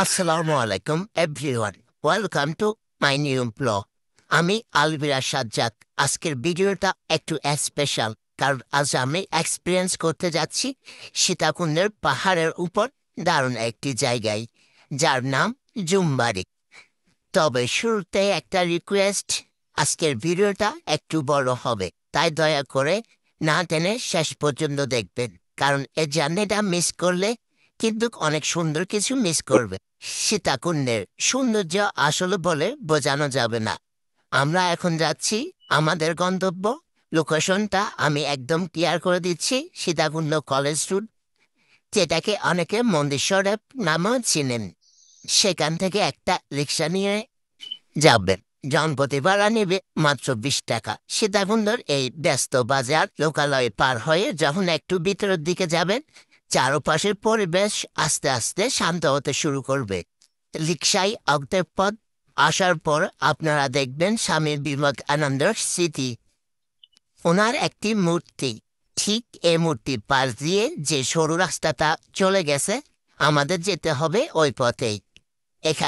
আসসালামু আলাইকুম everyone, welcome to my new blog. আমি আলবিরা সাজ্জাদ। আজকের ভিডিওটা একটু স্পেশাল, কারণ আজ আমি এক্সপিরিয়েন্স করতে যাচ্ছি সীতাকুণ্ডের পাহাড়ের উপর দারুণ একটি জায়গায়, যার নাম জুমবাড়ি। তবে শুরুতে একটা রিকোয়েস্ট, আজকের ভিডিওটা একটু বড় হবে, তাই দয়া করে না টেনে শেষ পর্যন্ত দেখবেন, কারণ এই জার্নিটা মিস করলে কিন্তু অনেক সুন্দর কিছু মিস করবে। সীতাকুণ্ডের সৌন্দর্য আসলে বলে বোঝানো যাবে না। আমরা এখন যাচ্ছি আমাদের গন্তব্য। লোকেশনটা আমি একদম ক্লিয়ার করে দিচ্ছি, সীতাকুণ্ড কলেজ রোড, যেটাকে অনেকে মন্দিরসরের নামেও চিনেন। সেখান থেকে একটা রিক্সা নিয়ে যাবেন। জনপ্রতি ভাড়া নেবে মাত্র 20 টাকা। সীতাকুণ্ডর এই ব্যস্ত বাজার লোকালয় পার হয়ে যখন একটু ভিতরের দিকে যাবেন, চারপাশের পরিবেশ আস্তে আস্তে শান্ত হতে শুরু করবে। রিক্সায় অগ্দের পথ আসার পর আপনারা দেখবেন স্বামী বিবেকানন্দের স্মৃতি, ওনার একটি মূর্তি। ঠিক এই মূর্তির পাশ দিয়ে যে সরু রাস্তাটা চলে গেছে, আমাদের যেতে হবে ওই পথেই। এখানে